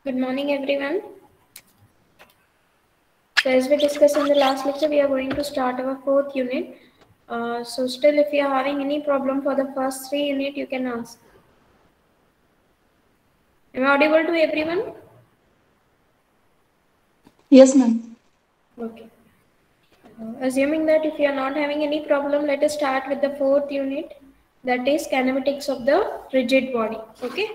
Good morning, everyone. So, as we discussed in the last lecture, we are going to start our fourth unit. So, still, if you are having any problem for the first three unit, you can ask. Am I audible to everyone? Yes, ma'am. Okay. Assuming that if you are not having any problem, let us start with the fourth unit, that is kinematics of the rigid body. Okay.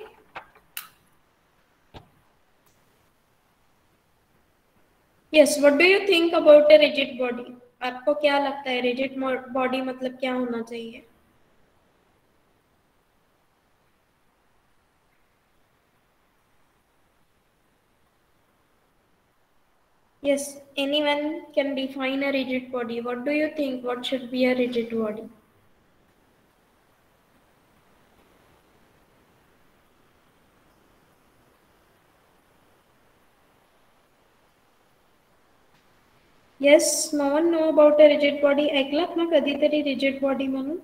Yes. What do you think about a rigid body? आपको क्या लगता है rigid body मतलब क्या होना चाहिए? Yes, anyone can define a rigid body. What do you think? What should be a rigid body? Yes, no one know about a rigid body. ऐकलत ना कधीतरी rigid body म्हणून?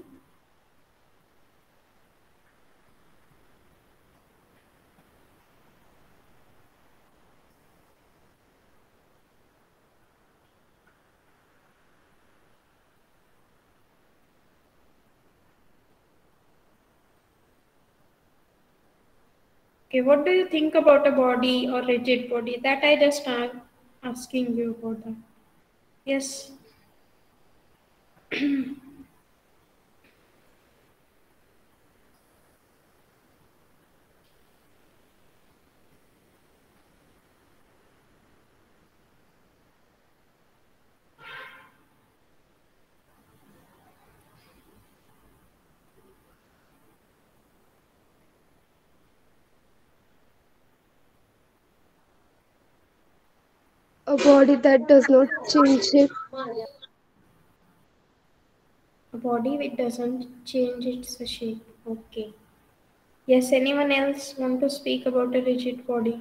Okay, what do you think about a body or rigid body? That I just am asking you about that. Yes. A body that does not change shape. A body which doesn't change its shape. Okay. Yes, anyone else want to speak about a rigid body?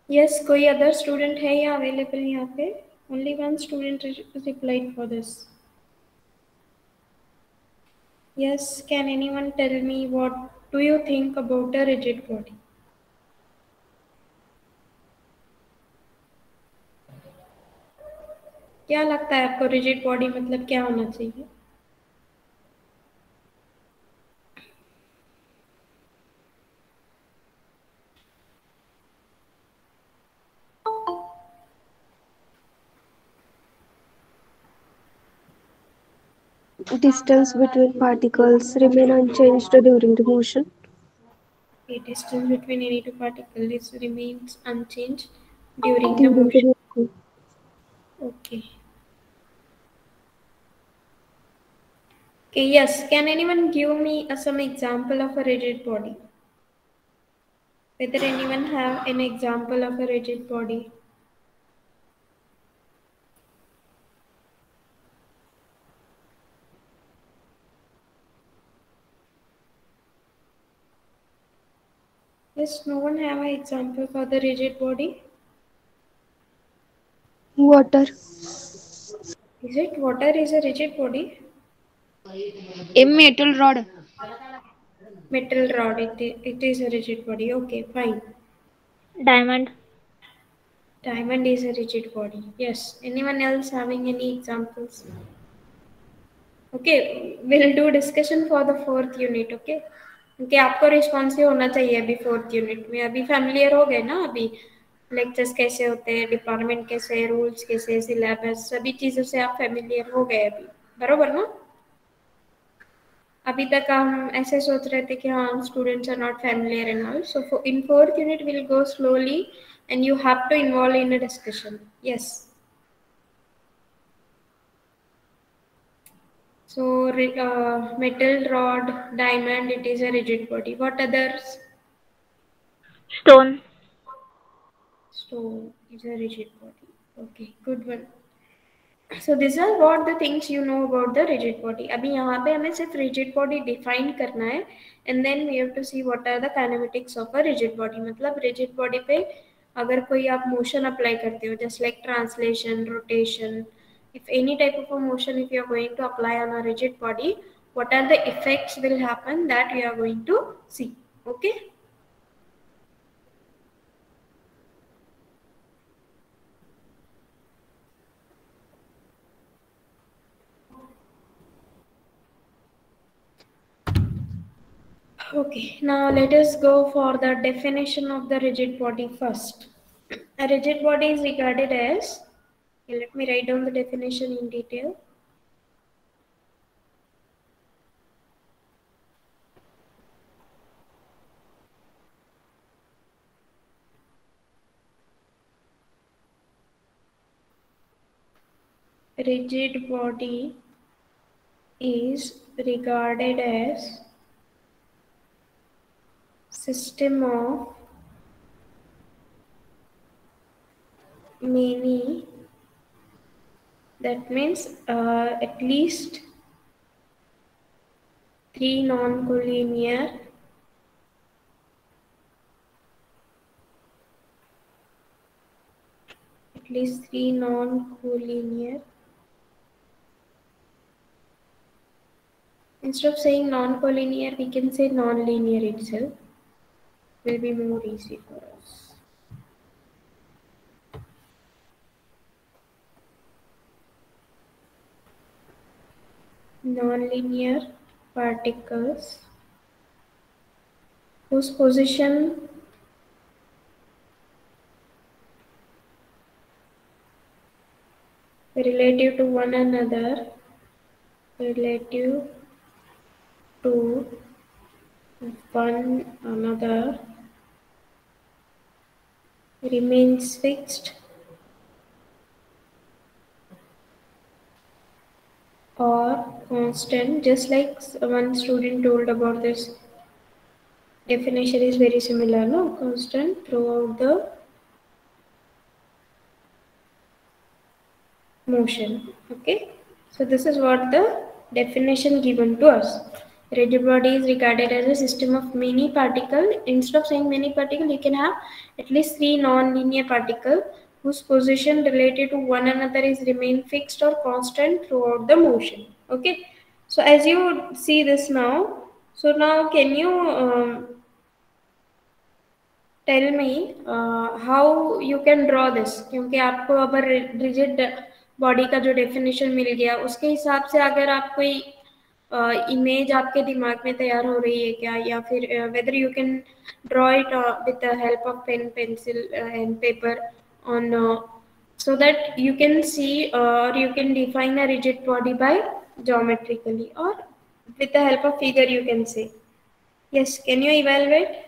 Yes, कोई other student है या available यहाँ पे? Only one student replied for this. Yes, can anyone tell me what do you think about a rigid body? क्या लगता है आपको rigid body मतलब क्या होना चाहिए? Distance between particles remain unchanged during the motion. The distance between any two particles remains unchanged during the During the motion. motion. Okay. Okay, yes. Can anyone give me some example of a rigid body? Whether anyone have an example of a rigid body? Yes, no one have an example for the rigid body. Water. Is it water is a rigid body? A metal rod. Metal rod, it is a rigid body. Okay, fine. Diamond. Diamond is a rigid body. Yes. Anyone else having any examples? Okay, we'll do discussion for the fourth unit. Okay. क्योंकि आपको responsive होना चाहिए अभी fourth unit में. अभी familiar हो गए ना? अभी लेक्चर्स कैसे होते हैं, डिपार्टमेंट कैसे, रूल्स कैसे, सिलेबस, सभी चीज़ों से आप फैमिलियर हो गए अभी. बरोबर ना? अभी तक हम ऐसे सोच रहे थे कि हाँ students are not familiar and all. So in fourth unit will go slowly and you have to involve in a discussion. Yes. So metal, rod, diamond, it is a rigid body. What others? Stone. Stone is a rigid body. Okay, good one. So these are what the things you know about the rigid body. अभी यहाँ पे हमें सिर्फ rigid body define करना है, and then we have to see what are the kinematics of a rigid body. मतलब rigid body पे अगर कोई आप motion apply करते हो, just like translation, rotation, if any type of a motion if you are going to apply on a rigid body, what are the effects will happen that you are going to see. Okay. Okay, now let us go for the definition of the rigid body first. A rigid body is regarded as, okay, let me write down the definition in detail. Rigid body is regarded as system of many, that means at least three non-collinear instead of saying non-collinear we can say non-linear itself, will be more easy for us. Non-linear particles whose position relative to one another remains fixed or constant, just like one student told about this definition is very similar, no? Constant throughout the motion. Okay, so this is what the definition given to us. Rigid body is regarded as a system of many particles. Instead of saying many particles, you can have at least three non-linear particles whose position related to one another is remain fixed or constant throughout the motion. Okay, so as you see this now, so now can you tell me how you can draw this, क्योंकि आपको अगर rigid body का जो definition मिल गया उसके हिसाब से अगर आप कोई image आपके दिमाग में तैयार हो रही है क्या, या फिर whether you can draw it with the help of pen, pencil and paper on so that you can see or you can define a rigid body by geometrically or with the help of figure you can say. Yes, can you evaluate?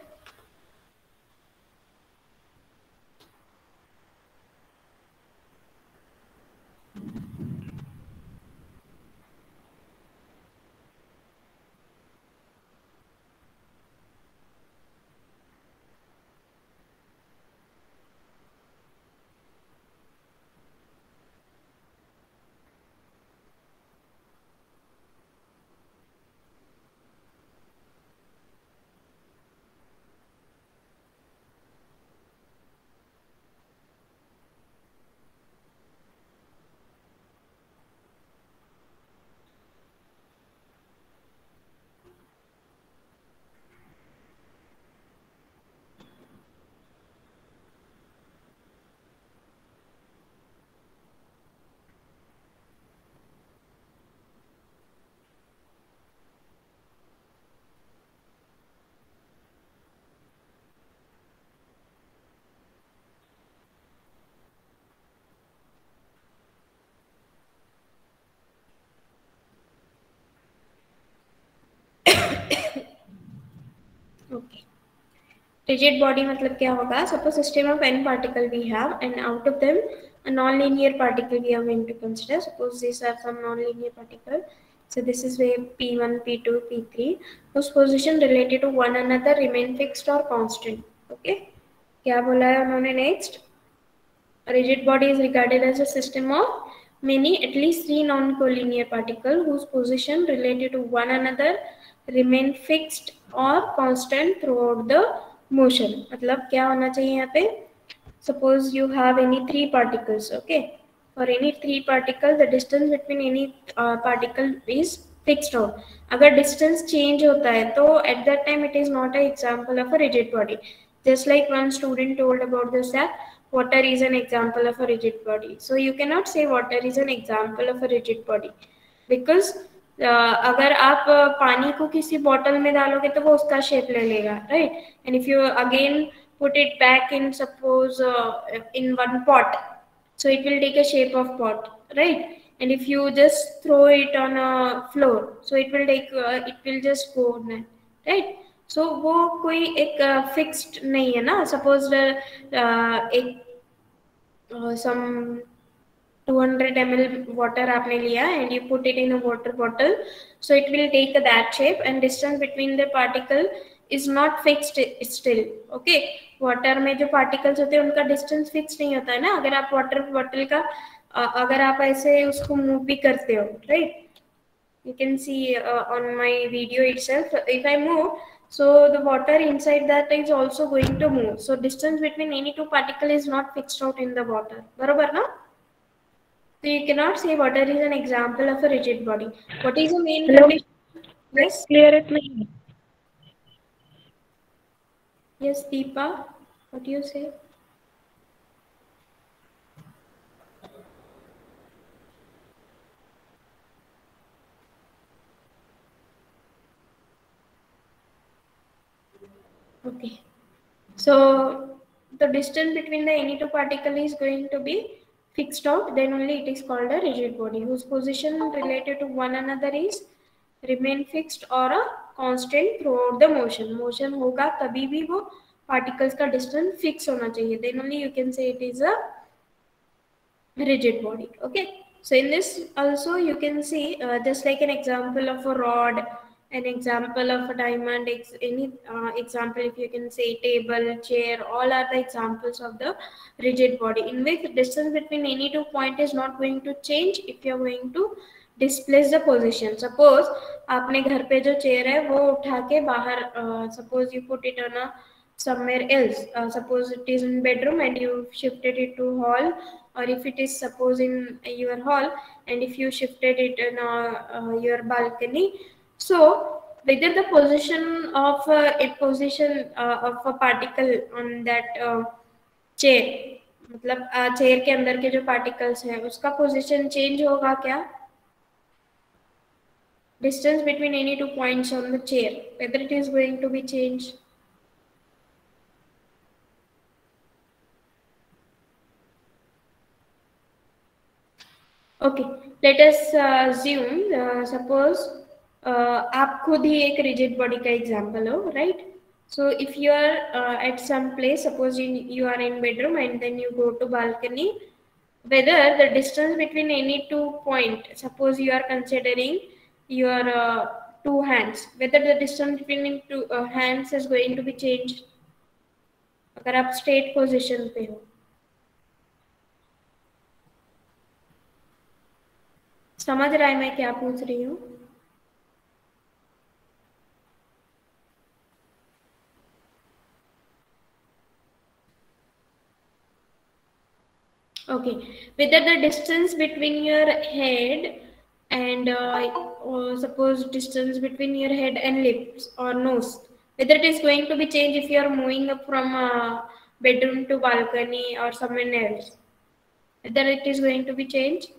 Okay. Rigid body मतलब क्या होगा? Suppose system of n particle we have, and out of them a non-linear particle we are going to consider. Suppose these are some non-linear particle. So this is where P1, P2, P3, whose position related to one another remain fixed or constant. Okay, क्या बोला है उन्होंने next? A rigid body is regarded as a system of many, at least three non-collinear particles whose position related to one another remain fixed or constant throughout the motion. मतलब क्या होना चाहिए यहाँ पे? Suppose you have any three particles, okay? For any three particle, the distance between any particle is fixed out. अगर distance change होता है तो at that time it is not an example of a rigid body. Just like one student told about this that water is an example of a rigid body. So you cannot say water is an example of a rigid body because अगर आप पानी को किसी bottle में डालोगे तो वो उसका शेप ले लेगा, right? And if you again put it back in suppose in one pot, so it will take a shape of pot, right? And if you just throw it on a floor, so it will take it will just go on, right? So वो कोई एक fixed नहीं है ना. Suppose एक some 200 ml water आपने लिया and you put it in a water bottle, so it will take that shape and distance between the particle is not fixed still. Okay, water में जो पार्टिकल्स होते हैं उनका डिस्टेंस फिक्स नहीं होता है ना. अगर आप वाटर बॉटल का अगर आप ऐसे उसको मूव भी करते हो, right? You can see on my video itself, if I move, so the water inside that is also going to move. So distance between any two particle is not fixed out in the water. बरोबर ना? So you cannot say water is an example of a rigid body. What is the main condition? Yes. Clear it नहीं. Yes, Deepa. What do you say? Okay. So the distance between the any two particle is going to be fixed out. Then only it is called a rigid body whose position related to one another is remain fixed or a constant throughout the motion. Motion होगा तभी भी वो particles का distance fix होना चाहिए. Then only you can say it is a rigid body. Okay, so in this also you can see just like an example of a rod, an example of a diamond, any example, if you can say table, chair, all are the examples of the rigid body in which the distance between any two point is not going to change if you are going to displace the position. Suppose आपने घर पे जो chair है वो उठा के बाहर suppose you put it on a somewhere else, suppose it is in bedroom and you shifted it to hall, or if it is suppose in your hall and if you shifted it in your balcony, so whether the position of a position of a particle on that chair, मतलब chair के अंदर के जो particles हैं उसका position change होगा क्या? Distance between any two points on the chair, whether it is going to be changed. Okay, let us assume suppose आप खुद ही एक rigid body का example हो, right? So if you are at some place, suppose you are in bedroom and then you go to balcony, whether the distance between any two point, suppose you are considering your two hands, whether the distance between two hands is going to be changed अगर आप straight position पे हो. समझ रहा है मैं क्या पूछ रही हूँ? Okay, whether the distance between your head and suppose distance between your head and lips or nose, whether it is going to be changed if you are moving up from bedroom to balcony or somewhere else, whether it is going to be changed.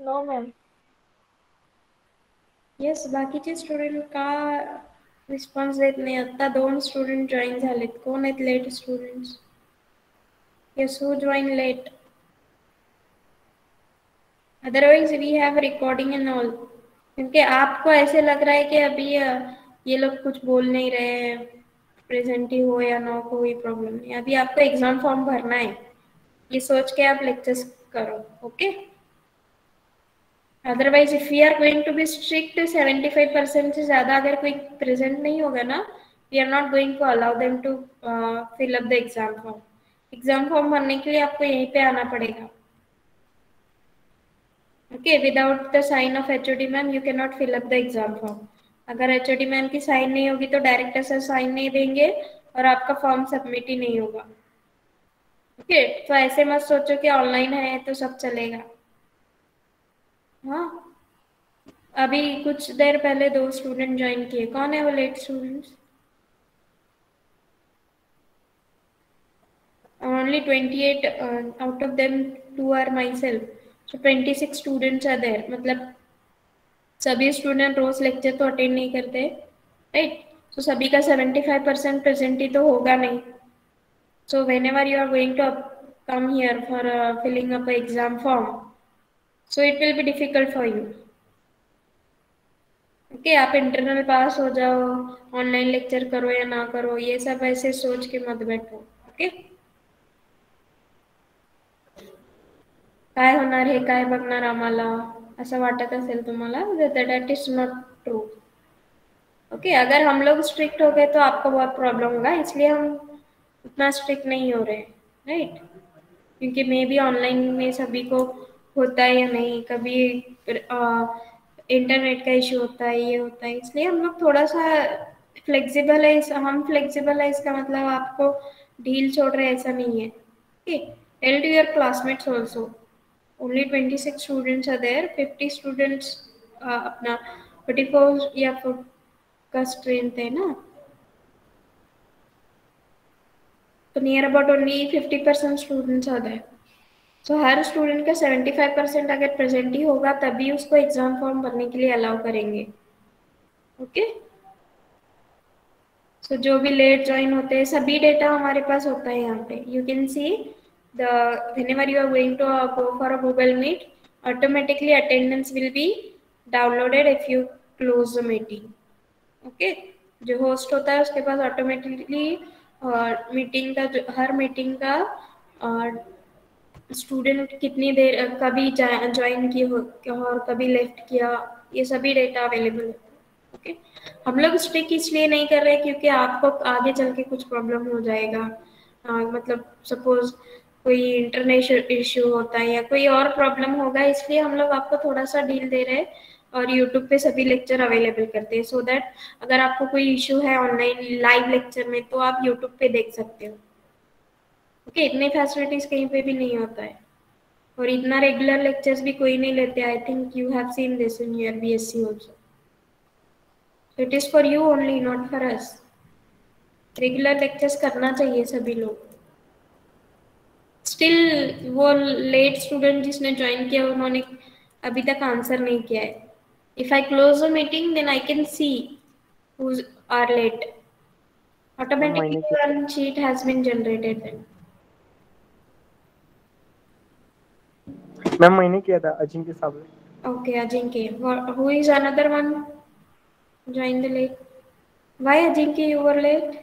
No, ma'am. Yes, बाकीचे student का response देत नाही. आता 2 student join झालेत. कोण आहेत late students? Yes, who joined late? Otherwise we have recording and all. क्योंकि आपको ऐसे लग रहा है कि अभी ये लोग कुछ बोल नहीं रहे हैं, प्रेजेंट ही हो या ना हो कोई प्रॉब्लम नहीं, अभी आपको एग्जाम फॉर्म भरना है, ये सोच के आप लेक्चर्स करो, okay. Otherwise if we are going to be strict 75% से ज्यादा अगर कोई प्रेजेंट नहीं होगा ना, we are not going to allow them to fill up the exam form. Exam form भरने के लिए आपको यहीं पे आना पड़ेगा, okay. Without the sign off HOD ma'am you can not fill up the exam form. अगर एचओडी मैम की साइन नहीं होगी तो डायरेक्टर सर साइन नहीं देंगे और आपका फॉर्म सबमिट ही नहीं होगा, ओके। तो ऐसे मत सोचो कि ऑनलाइन है तो सब चलेगा। हाँ, अभी कुछ देर पहले 2 स्टूडेंट ज्वाइन किए, कौन है वो late students? Only 28 out of them 2 are myself, so 26 students are there। मतलब सभी स्टूडेंट रोज लेक्चर तो अटेंड नहीं करते, राइट। तो सभी का 75% प्रेजेंट ही तो होगा नहीं। So whenever you are going to come here for filling up exam form, so it will be difficult for you, okay. आप इंटरनल पास हो जाओ, ऑनलाइन लेक्चर करो या ना करो, ये सब ऐसे सोच के मत बैठो, ओके। काय होणार हे काय बघणार आम्हाला, असं वाटत असेल तुम्हाला, that is not true, okay. अगर हम लोग स्ट्रिक्ट हो गए तो आपको बहुत प्रॉब्लम होगा, इसलिए हम उतना स्ट्रिक्ट नहीं हो रहे, राइट। क्योंकि मे भी ऑनलाइन में सभी को होता है या नहीं, कभी इंटरनेट का इशू होता है, ये होता है, इसलिए हम लोग थोड़ा सा फ्लेक्सिबल है। हम फ्लेक्सिबल है इसका मतलब आपको ढील छोड़ रहे ऐसा नहीं है, okay. Tell to your classmates also, only 26 students are there, 50 students अपना 44 या 4 का स्ट्रेंथ है ना, तो near about only 50% students are there. So हर स्टूडेंट का 75% अगर प्रेजेंट ही होगा तभी उसको एग्जाम फॉर्म भरने के लिए अलाउ करेंगे, ओके। सो जो भी लेट ज्वाइन होते हैं सभी डेटा हमारे पास होता है यहाँ पे, you can see the whenever you are going to go for a Google Meet, automatically attendance will be downloaded if you close the meeting, okay. जो होस्ट होता है उसके पास ऑटोमेटिकली मीटिंग का हर मीटिंग का स्टूडेंट कितनी देर कभी ज्वाइन की हो और कभी लेफ्ट किया, ये सभी डेटा अवेलेबल है, ओके। हम लोग स्ट्रिक इसलिए नहीं कर रहे क्योंकि आपको आगे चल के कुछ प्रॉब्लम हो जाएगा, मतलब सपोज कोई इंटरनेट इश्यू होता है या कोई और प्रॉब्लम होगा, इसलिए हम लोग आपको थोड़ा सा डील दे रहे हैं और यूट्यूब पे सभी लेक्चर अवेलेबल करते हैं, सो दैट अगर आपको कोई इश्यू है ऑनलाइन लाइव लेक्चर में तो आप यूट्यूब पे देख सकते हो, ओके। इतने फैसिलिटीज कहीं पे भी नहीं होता है और इतना रेगुलर लेक्चर्स भी कोई नहीं लेते। I think you have seen this in your BSc also, so it is for you only, not for us. Regular lectures करना चाहिए सभी लोग। स्टिल वो लेट स्टूडेंट जिसने ज्वाइन किया उन्होंने अभी तक आंसर नहीं किया है। If I close the meeting then I can see who are late, ma'am automatically मैंने किया one sheet has been generated then। Ma'am मैंने किया था अजिंक्य साहब ने। Okay, Ajinkya. Who is another one joined the late? Why Ajinkya you were late?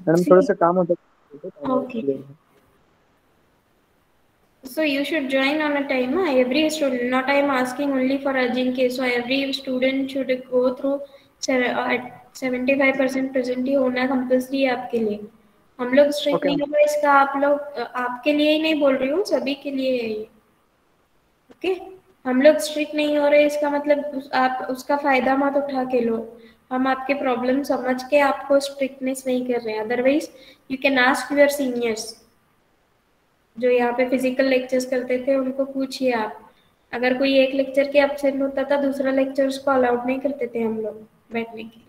Madam थोड़ा See, सा काम होता okay. है। So you should join on a time, huh? Every student, not I am asking only for Ajinkya. So every student should go through 75% present ही होना compulsory है आपके लिए। हम लोग स्ट्रिक्ट ओके नहीं मैम। होगा इसका, आप लोग आपके लिए ही नहीं बोल रही हूँ, सभी के लिए है ये, ओके। हम लोग स्ट्रिक्ट नहीं हो रहे इसका मतलब आप उसका फायदा मत उठा के लो। हम आपके प्रॉब्लम समझ के आपको स्ट्रिक्टनेस नहीं कर रहे हैं, otherwise you can ask your seniors जो यहाँ पे फिजिकल लेक्चर्स करते थे, उनको पूछिए आप। अगर कोई एक लेक्चर के एब्सेंट होता था दूसरा लेक्चर उसको अलाउड नहीं करते थे हम लोग बैठने के लिए,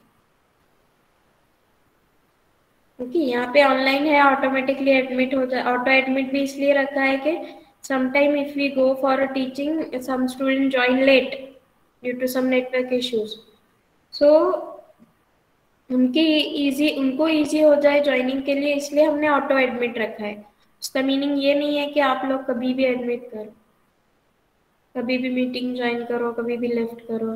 क्योंकि यहाँ पे ऑनलाइन है, ऑटोमेटिकली एडमिट हो जाए। ऑटो एडमिट भी इसलिए रखा है कि sometime if we go for a teaching some student join late due to some network issues, so उनको इजी हो जाए ज्वाइनिंग के लिए, इसलिए हमने ऑटो एडमिट रखा है। उसका मीनिंग ये नहीं है कि आप लोग कभी भी एडमिट करो, कभी भी मीटिंग ज्वाइन करो, कभी भी लेफ्ट करो।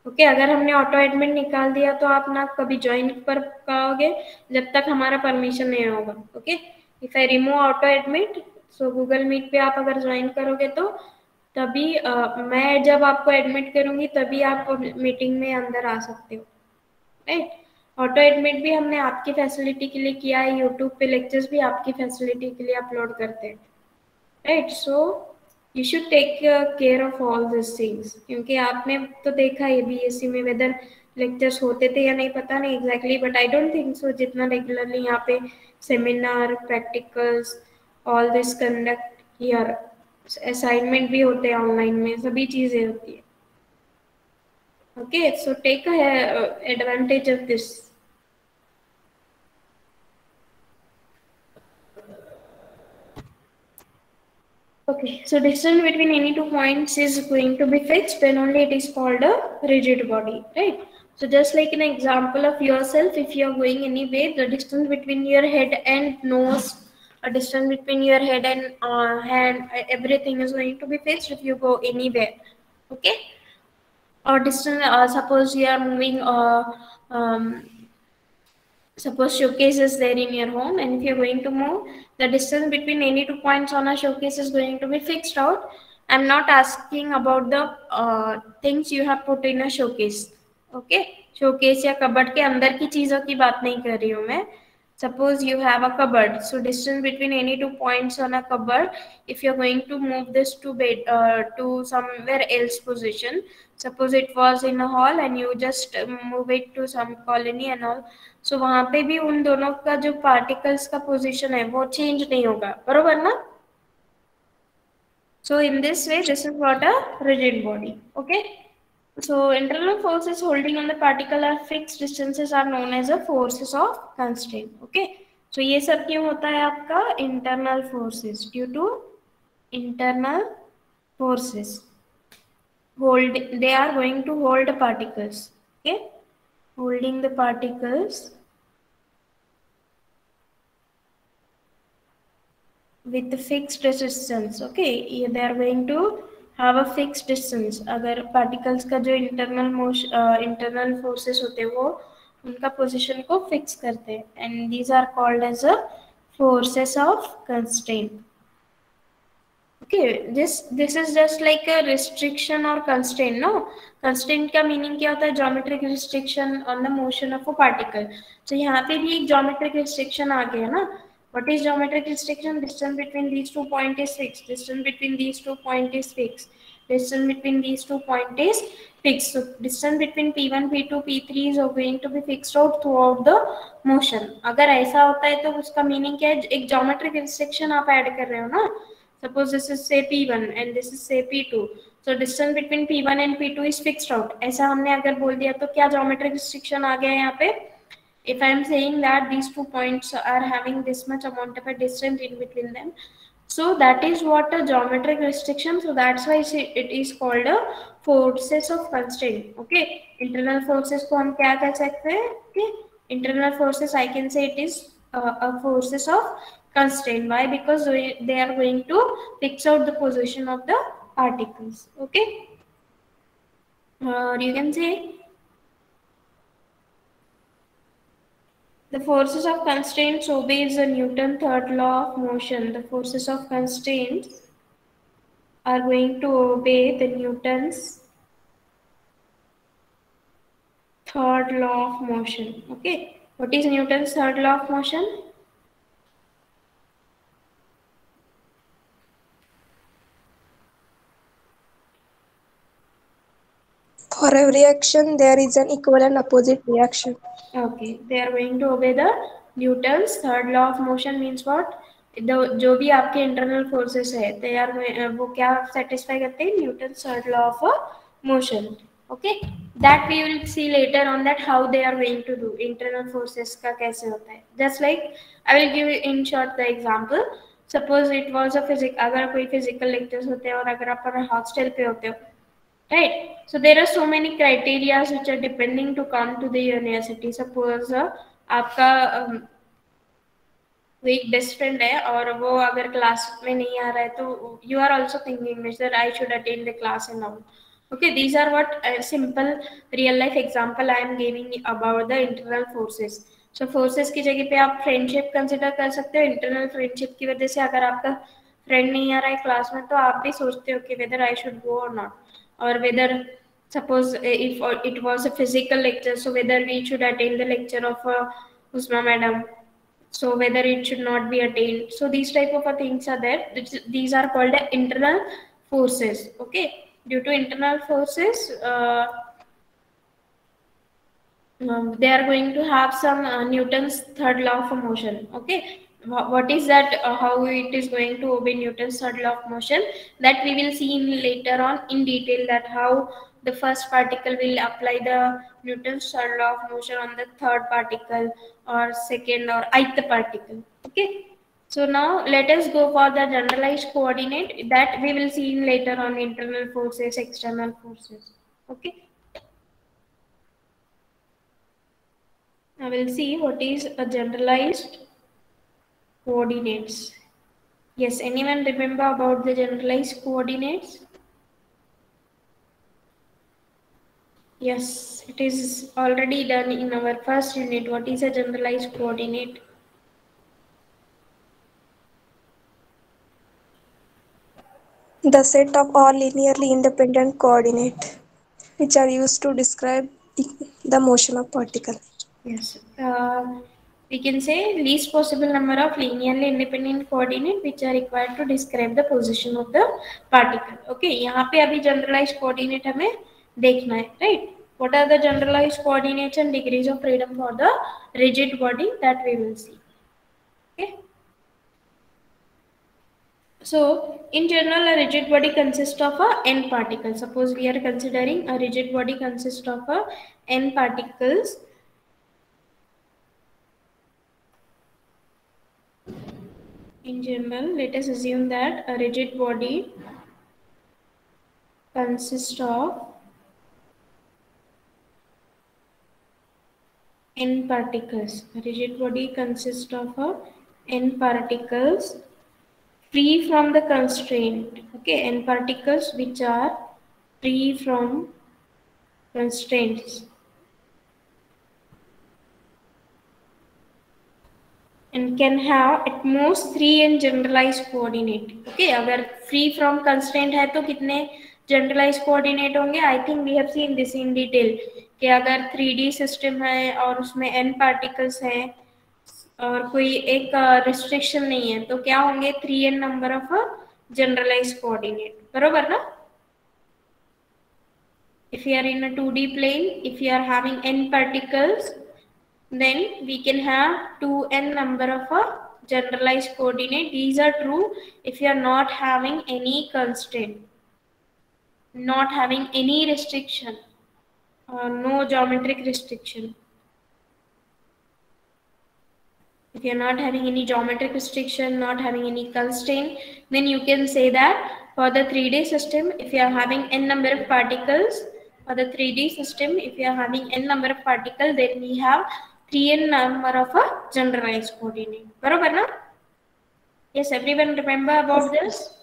ओके, अगर हमने ऑटो एडमिट निकाल दिया तो आप ना कभी ज्वाइन कर पाओगे जब तक हमारा परमिशन नहीं होगा। Okay, if I remove auto admit, so Google Meet पे आप अगर ज्वाइन करोगे तो तभी मैं जब आपको एडमिट करूंगी तभी आप मीटिंग में अंदर आ सकते हो। राइट, ऑटो एडमिट भी हमने आपकी फैसिलिटी के लिए किया है, यूट्यूब पे लेक्चर्स भी आपकी फैसिलिटी के लिए अपलोड करते हैं। Right, so you should take care of all this things, क्योंकि आपने तो देखा है बीएससी में वेदर लेक्चर्स होते थे या नहीं पता नहीं exactly, but I don't think so जितना रेगुलरली यहाँ पे seminar, practicals, all this conduct here, assignment भी होते हैं ऑनलाइन में, सभी चीजें होती है। Okay, so take advantage of this. Okay, so distance between any two points is going to be fixed when only it is called a rigid body, right? So just like an example of yourself, if you are going anywhere, the distance between your head and nose, a distance between your head and hand, everything is going to be fixed if you go anywhere. Okay, or distance. Suppose you are moving. Suppose showcase is there in your home, and if you're going to move, the distance between any two points on a showcase is going to be fixed out. I'm not asking about the things you have put in a showcase. Okay, showcase या cupboard के अंदर की चीजों की बात नहीं कर रही हूँ मैं. Suppose you have a cupboard, so distance between any two points on a cupboard, if you're going to move this to bed to somewhere else position, suppose it was in a hall and you just move it to some colony and all, so वहां पे भी उन दोनों का जो particles का position है वो चेंज नहीं होगा, बरोबर ना? So in this way, this is what a rigid body. Okay. So internal forces holding on the particle at fixed distances are known as the forces of constraint. Okay. So ये सब क्यों होता है आपका internal forces? Due to internal forces. They are going to hold the particles. Okay. Holding the particles with the fixed resistance. Okay, they are going to have a fixed distance. अगर particles का जो internal forces होते हैं वो उनका position को fix करते हैं, and these are called as a forces of constraint. Okay, this is just like a restriction or constraint. No, constraint का meaning क्या होता है? Geometric restriction on the motion of a particle. So यहाँ पे भी एक geometric restriction आ गया ना. What is geometric restriction? Distance between these two points is fixed. Distance between these two points is fixed. Distance between these two points is fixed. So distance between P1, P2, P3 is going to be fixed out throughout the motion. अगर ऐसा होता है तो उसका meaning क्या है? एक geometric restriction आप add कर रहे हो ना. Suppose this is say P1 and this is say P2. So distance between P1 and P2 is fixed out. ऐसा हमने अगर बोल दिया तो क्या geometric restriction आ गया यहाँ पे? If I am saying that these two points are having this much amount of a distance in between them, so that is what a geometric restriction. So that's why it is called a forces of constraint. Okay, internal forces को हम क्या कह सकते हैं? Okay, internal forces I can say it is a forces of constraint. Why? Because they are going to fix out the position of the particles. Okay, you can say the forces of constraints obeys the Newton's third law of motion. The forces of constraints are going to obey the Newton's third law of motion. Okay, what is Newton's third law of motion? For every action, there is an equal and opposite reaction. Okay, they are going to obey the Newton's third law of motion. Means what? जो भी आपके internal forces है, they are वो क्या satisfy करते हैं? Newton's third law of motion. Okay, that we will see later on that how they are going to do internal forces का कैसे होता है. Just like I will give in short the example. Suppose it was a physics, अगर कोई physical lectures होते हैं और अगर आप hostel पे होते हो, right? So there are so many criteria which are depending to come to the university. Suppose आपका वो एक बेस्ट फ्रेंड है और वो अगर क्लास में नहीं आ रहा है तो you are also thinking sir I should attend the class and all. Okay, these are what simple real life example I am giving about the internal forces. So forces की जगह पे आप फ्रेंडशिप कंसिडर कर सकते हो. Internal friendship की वजह से अगर आपका फ्रेंड नहीं आ रहा है क्लास में तो आप भी सोचते हो कि वेदर आई शुड गो और नॉट, और weather suppose if it was a physical lecture, so whether we should attend the lecture of Usma madam, so whether it should not be attained. So these type of things are there. These are called internal forces. Okay, due to internal forces they are going to have some Newton's third law of motion. Okay, what is that, how it is going to obey Newton's third law of motion, that we will see in later on in detail, that how the first particle will apply the Newton's third law of motion on the third particle or second or ith particle. Okay, so now let us go for the generalized coordinate that we will see in later on, internal forces, external forces. Okay, I will see what is a generalized coordinates. Yes, anyone remember about the generalized coordinates? Yes, it is already done in our first unit. What is a generalized coordinate? The set of all linearly independent coordinates which are used to describe the motion of particle. Yes, we can say least possible number of linearly independent coordinate which are required to describe the position of the particle. Okay, यहाँ पे अभी generalized coordinate हमें देखना है, right? What are the generalized coordinates and degrees of freedom for the rigid body, that we will see. Okay. So, in general, a rigid body consists of n particles. Suppose we are considering a rigid body consists of n particles. In general, let us assume that a rigid body consists of n particles. A rigid body consists of n particles free from the constraint. Okay, n particles which are free from constraints. And can have at most 3 n generalized coordinate. Okay, अगर free from constraint है तो कितने generalized coordinate होंगे? I think we have seen this in detail कि अगर 3D system है और उसमें n particles हैं और कोई एक restriction नहीं है तो क्या होंगे? 3n number of generalized coordinate. बरोबर ना? If you are in a 2D plane, if you are having n particles, then we can have 2n number of generalized coordinate. These are true if you are not having any constraint, not having any restriction, no geometric restriction. If you are not having any geometric restriction, not having any constraint, then you can say that for the 3D system, if you are having n number of particles, for the 3D system, if you are having n number of particles, then we have 3n number of a generalized coordinate. बरोबर ना? Yes, everyone remember about this?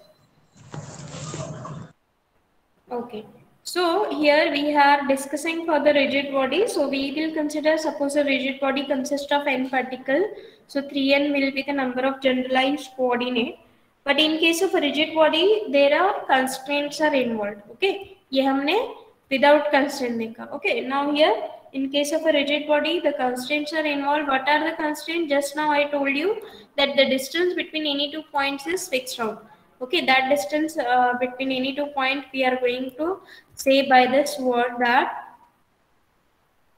Okay. So here we are discussing for the rigid body. So we will consider, suppose a rigid body consists of n particle. So 3n will be the number of generalized coordinate. But in case of a rigid body, there are constraints are involved. Okay. ये हमने without constraint देखा. Okay. Now here, in case of a rigid body, the constraints are involved. What are the constraints? Just now I told you that the distance between any 2 points is fixed out. Okay, that distance between any 2 points we are going to say by this word that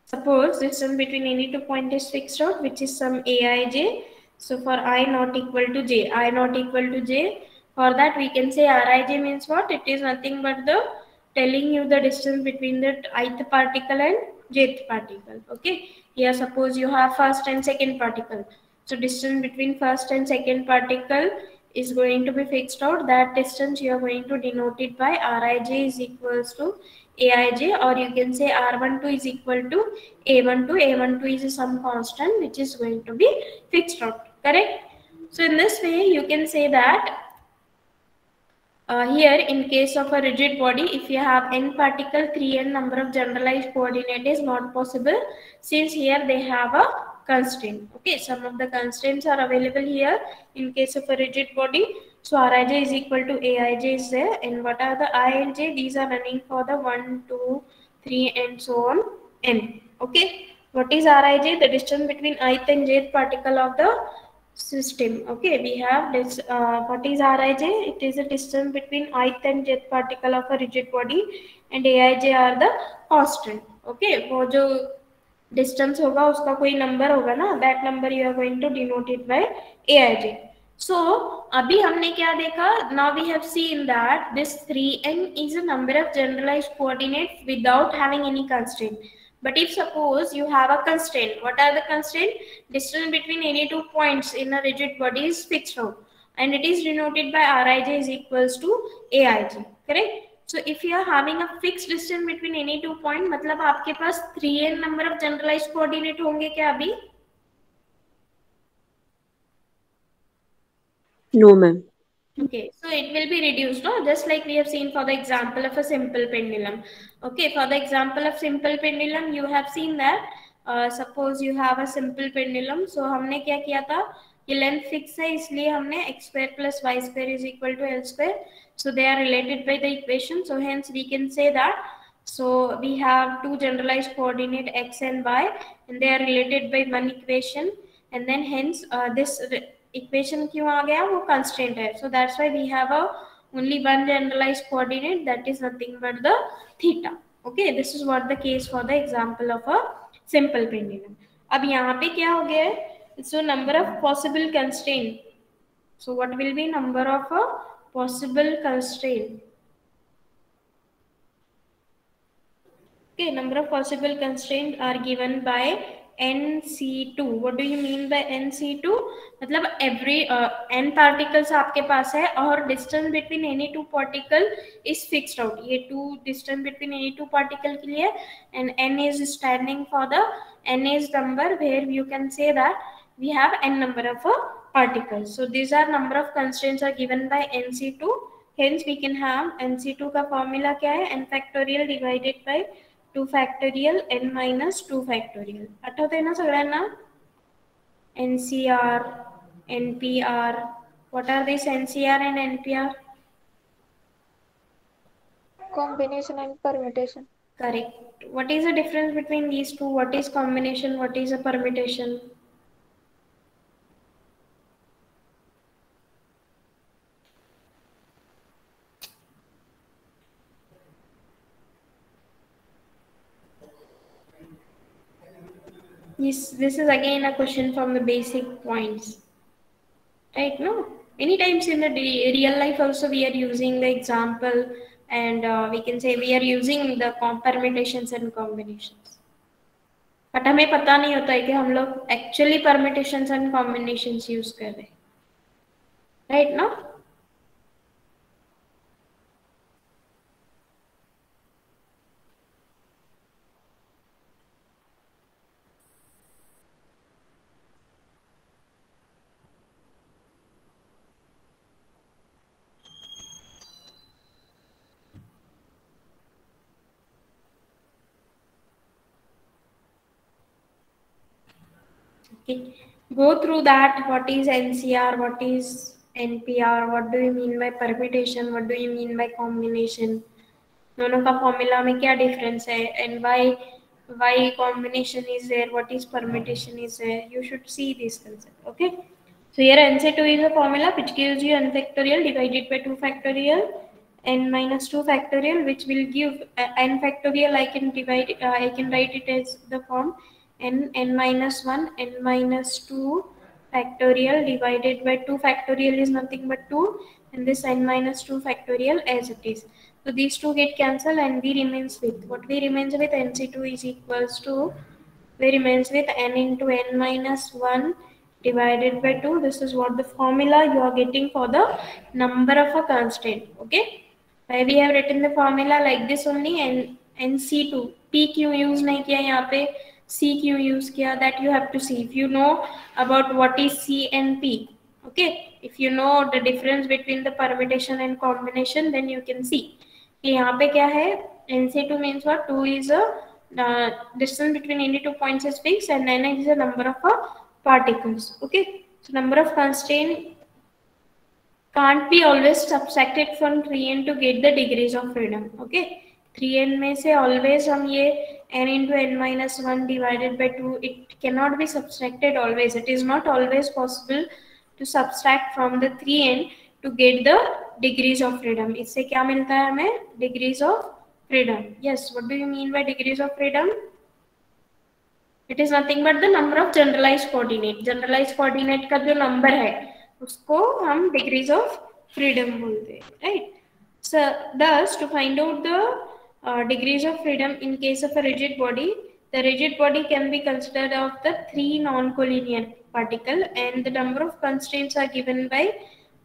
suppose distance between any 2 points is fixed out, which is some aij. So for I not equal to j, I not equal to j, for that we can say rij means what? It is nothing but the telling you the distance between the ith particle and jth particle. Okay, here suppose you have first and second particle. So distance between first and second particle is going to be fixed out. That distance you are going to denote it by rij is equals to aij, or you can say r12 is equal to a12. A12 is some constant which is going to be fixed out. Correct? So in this way, you can say that here in case of a rigid body, if you have n particle, 3n number of generalized coordinate is not possible, since here they have a constraint. Okay, some of the constraints are available here in case of a rigid body. So Rij is equal to Aij is there, and what are the I and j? These are running for the 1, 2, 3 and so on n. Okay, what is Rij? The distance between ith and jth particle of the system. Okay, we have this what is Rij? It is a distance between ith and jth particle of a rigid body, and Aij are the constant. Okay, वो जो distance होगा उसका कोई number होगा ना, that number you are going to denote it by Aij. So अभी हमने क्या देखा? Now we have seen that this 3n is a number of generalized coordinates without having any constraint. But if suppose you have a constraint, what are the constraint? Distance between any two points in a rigid body is fixed out, and it is denoted by Rij is equals to Aij. Correct? So if you are having a fixed distance between any two point, मतलब आपके पास 3n number of generalized coordinate होंगे क्या अभी? No, ma'am. Okay, so it will be reduced, no? Just like we have seen for the example of a simple pendulum. Okay, for the example of simple pendulum, you have seen that suppose you have a simple pendulum. So हमने क्या किया था? ये length fix है, इसलिए हमने x square plus y square is equal to l square. So they are related by the equation. So hence we can say that. So we have two generalized coordinate x and y, and they are related by one equation. And then hence this equation क्यों आ गया? वो constraint है. So that's why we have a only one generalized coordinate, that is nothing but the theta. Okay, this is what the case for the example of a simple pendulum. अब यहाँ पे क्या हो गया है? So number of possible constraint. So what will be number of a possible constraint? Okay, number of possible constraints are given by NC2. What do you mean by NC2? मतलब every n particles आपके पास है और distance between any two particle is fixed out. ये two distance between any two particle के लिए, and n is standing for the n is number where you can say that we have n number of particles. So these are number of constraints are given by NC2. Hence we can have NC2 का formula क्या है? n factorial divided by 2 factorial n minus 2 factorial. आठवते ना सगळ्यांना? NCR, NPR. What are these NCR and NPR? Combination and permutation. Correct. What is the difference between these two? What is combination? What is a permutation? Yes, this is again a question from the basic points. Right? No? Many times in the real life also we are using the example, and we can say we are using the permutations and combinations. But हमें पता नहीं होता है कि हम लोग actually permutations and combinations use कर रहे हैं. Right? No? Okay. Go through that. What is NCR? What is NPR? What do you mean by permutation? What do you mean by combination? दोनों का फॉर्मूला में क्या डिफरेंस है? And why combination is there? What is permutation is there? You should see this concept. Okay. So here NC2 is a formula which gives you n factorial divided by 2 factorial n minus 2 factorial, which will give n factorial. I can write it as the form n minus 1 n minus 2 factorial divided by 2 factorial is nothing but 2, and this n minus 2 factorial as it is. So these two get cancelled, and we remains with what we remains with NC2 is equals to we remains with n into n minus 1 divided by 2. This is what the formula you are getting for the number of a constant. Okay, we have written the formula like this only, and NC2 P क्यों use नहीं किया यहाँ पे, C क्यों use किया, that you have to see. If you know about what is C and P, Okay, if you know the difference between the permutation and combination, then you can see कि यहाँ पे क्या है, NC2 means what? 2 is a distance between any two points is fixed, and n is the number of particles. Okay, so number of constraint can't be always subtracted from 3n to get the degrees of freedom. Okay, 3n में से always हम ये n into n minus 1 divided by 2, it cannot be subtracted always. It is not always possible to subtract from the 3n to get the degrees of freedom. इससे क्या मिलता है हमें? Degrees of freedom. Yes, what do you mean by degrees of freedom? It is nothing but the number of generalized coordinate. Generalized coordinate का जो number है उसको हम degrees of freedom बोलते हैं, right? So thus to find out the degrees of freedom in case of a rigid body, the rigid body can be considered of the 3 non-collinear particle, and the number of constraints are given by,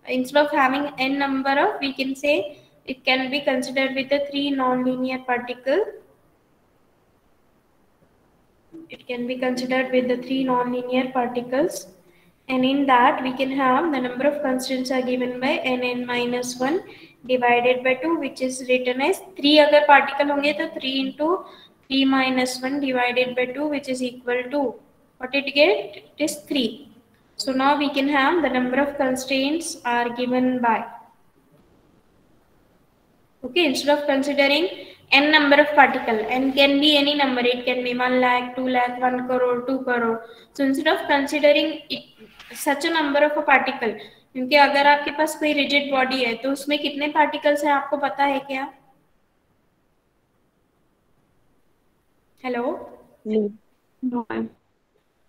instead of having n number of, we can say it can be considered with the 3 non-linear particle. It can be considered with the 3 non-linear particles, and in that we can have the number of constraints are given by nn minus 1 divided by 2, which is written as 3 अगर particle होंगे तो 3 into 3 minus 1 divided by 2, which is equal to what it get? It is 3. So now we can have the number of constraints are given by, okay, instead of considering n number of particle, n can be any number, it can be 1 lakh, 2 lakh, 1 crore, 2 crore. So instead of considering such a number of a particle, क्योंकि अगर आपके पास कोई rigid body है तो उसमें कितने particles हैं आपको पता है क्या? Hello? No.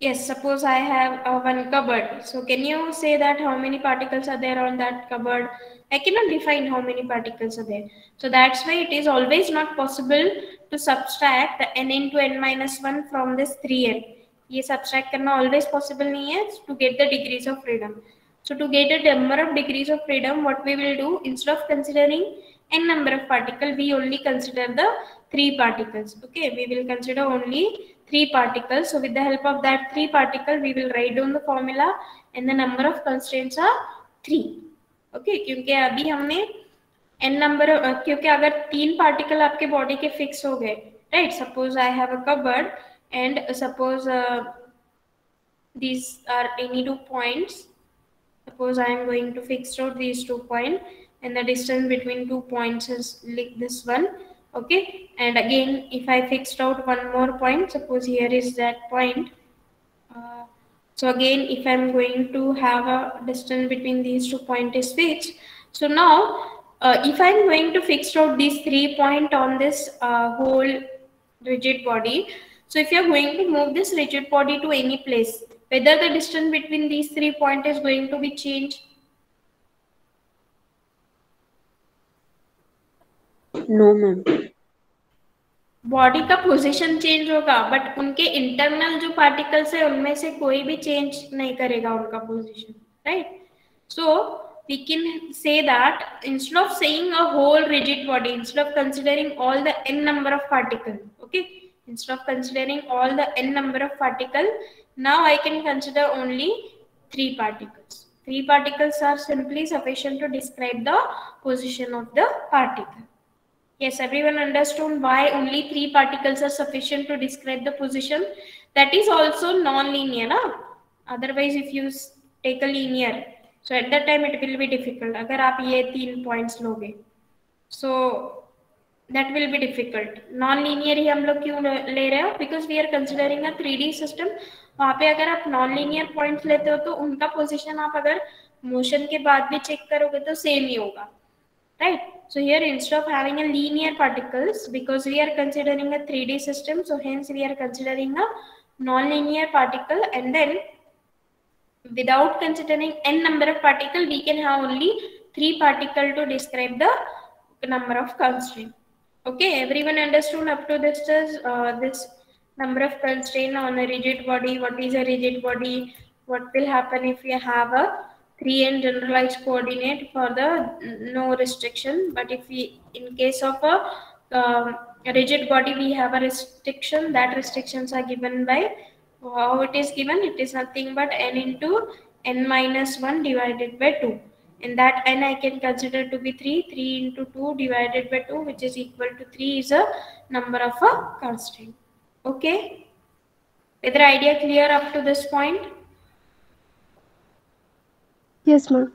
Yes, suppose I have one cupboard. So can you say that how many particles are there on that cupboard? I cannot define how many particles are there. So that's why it is always not possible to subtract the n into n minus 1 from this 3n. ये subtract करना always possible नहीं है to get the degrees of freedom. So to get a number of degrees of freedom, what we will do, instead of considering n number of particle, we only consider the 3 particles. Okay, we will consider only 3 particles. So with the help of that 3 particle, we will write down the formula, and the number of constraints are 3. Okay, क्योंकि अभी हमने n number क्योंकि अगर 3 particle आपके body के fix हो गए, right? Suppose I have a cupboard, and suppose these are any 2 points. Suppose I am going to fix out these 2 points, and the distance between 2 points is like this one. Okay, and again if I fixed out one more point, suppose here is that point. So again if I'm going to have a distance between these 2 points is fixed. So now if I'm going to fix out these 3 points on this whole rigid body, so if you're going to move this rigid body to any place, whether the distance between these 3 points is going to be changed? No, ma'am. Body का position change होगा, but उनके internal जो particles है उनमें से कोई भी change नहीं करेगा उनका position, right? So we can say that instead of saying a whole rigid body, instead of considering all the n number of particle, okay, instead of considering all the n number of particle, now I can consider only 3 particles. 3 particles are simply sufficient to describe the position of the particle. Yes, everyone understood why only 3 particles are sufficient to describe the position. That is also non-linear. Otherwise, if you take a linear, so at that time it will be difficult. अगर आप ये 3 points लोगे, so that will be difficult. Non-linear ही हम लोग क्यों ले रहे हो? Because we are considering a 3D system. वहाँ पे अगर आप non-linear points लेते हो तो उनका position आप अगर motion के बाद भी check करोगे तो same ही होगा, right? So here instead of having a linear particles, because we are considering a 3D system, so hence we are considering a non-linear particle, and then without considering n number of particle, we can have only 3 particle to describe the number of constraint. Okay, everyone understood up to this number of constraint on a rigid body. What is a rigid body? What will happen if we have a 3n generalized coordinate for the no restriction? But if we, in case of a rigid body, we have a restriction, that restrictions are given by, how it is given, it is nothing but n into n minus 1 divided by 2. And that n I can consider to be 3. 3 into 2 divided by 2, which is equal to 3, is a number of a constraint. Okay? Is the idea clear up to this point? Yes, ma'am.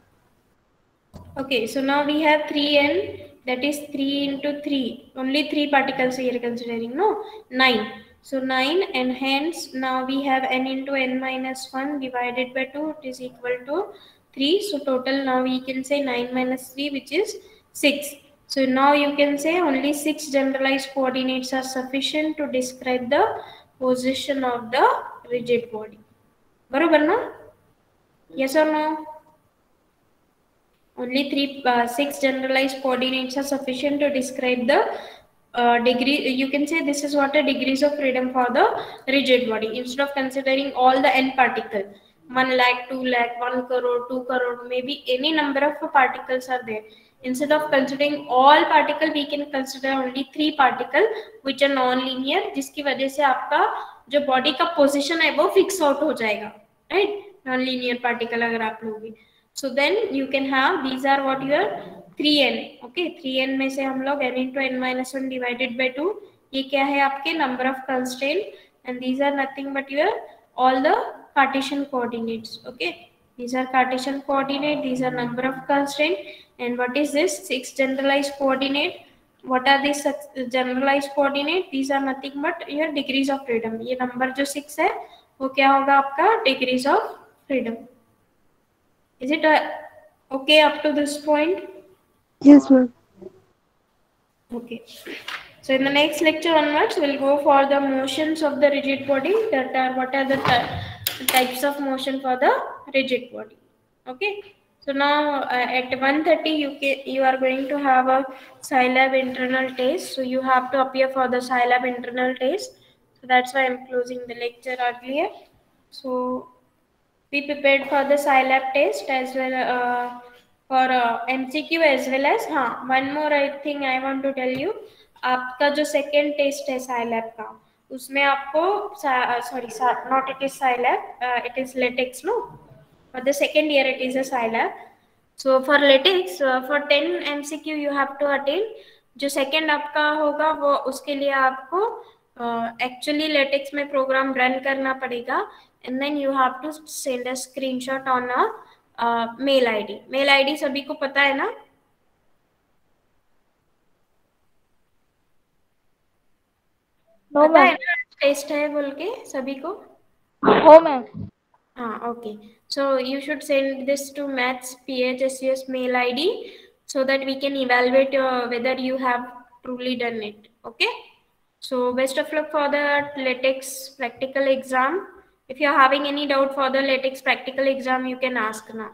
Okay, so now we have 3n, that is 3 into 3. Only 3 particles we are considering, no? 9. So 9, and hence now we have n into n minus 1 divided by 2, it is equal to 3. So total now we can say 9 minus 3, which is 6. So now you can say only 6 generalized coordinates are sufficient to describe the position of the rigid body. Barobar na? Yes or no? Only 6 generalized coordinates are sufficient to describe the degree. You can say this is what a degrees of freedom for the rigid body. Instead of considering all the n particle, 1 lakh, 2 lakh, 1 crore, 2 crore, maybe any number of particles are there. Instead of considering all particle, we can consider only 3 particle which are non-linear, जिसकी वजह से आपका जो body का position है वो fix out हो जाएगा, right? Non-linear particle अगर आप लोगे. So then you can have, these are what your 3n. Okay, 3n में से हम लोग n into n minus 1 divided by 2, ये क्या है आपके number of constraint, and these are nothing but your all the Cartesian coordinates. Okay, these are Cartesian coordinate, these are number of constraint, and what is this 6 generalized coordinate? What are these generalized coordinate? These are nothing but your degrees of freedom. ये number जो 6 है वो क्या होगा आपका degrees of freedom. Is it okay up to this point? Yes, ma'am. Okay. So in the next lecture onwards, we'll go for the motions of the rigid body. That are what are the types of motion for the rigid body. Okay. So now at 1:30 you are going to have a Scilab internal test. So you have to appear for the Scilab internal test. So that's why I'm closing the lecture earlier. So be prepared for the Scilab test as well for MCQ as well as one more thing I want to tell you. आपका जो second test है Scilab का, उसमें आपको sorry not it is Scilab, it is LaTeX, no? For the second year it is a Scilab. So for LaTeX for 10 MCQ you have to attain. जो second आपका होगा वो उसके लिए आपको actually LaTeX में program run करना पड़ेगा, and then you have to send a screenshot on a mail ID. Mail ID सभी को पता है ना? पता है ना टेस्ट है बोल के सभी को? हो ma'am. Okay. So you should send this to Maths PHSUS mail ID so that we can evaluate whether you have truly done it. Okay. So best of luck for the LaTeX practical exam. If you are having any doubt for the LaTeX practical exam, you can ask now.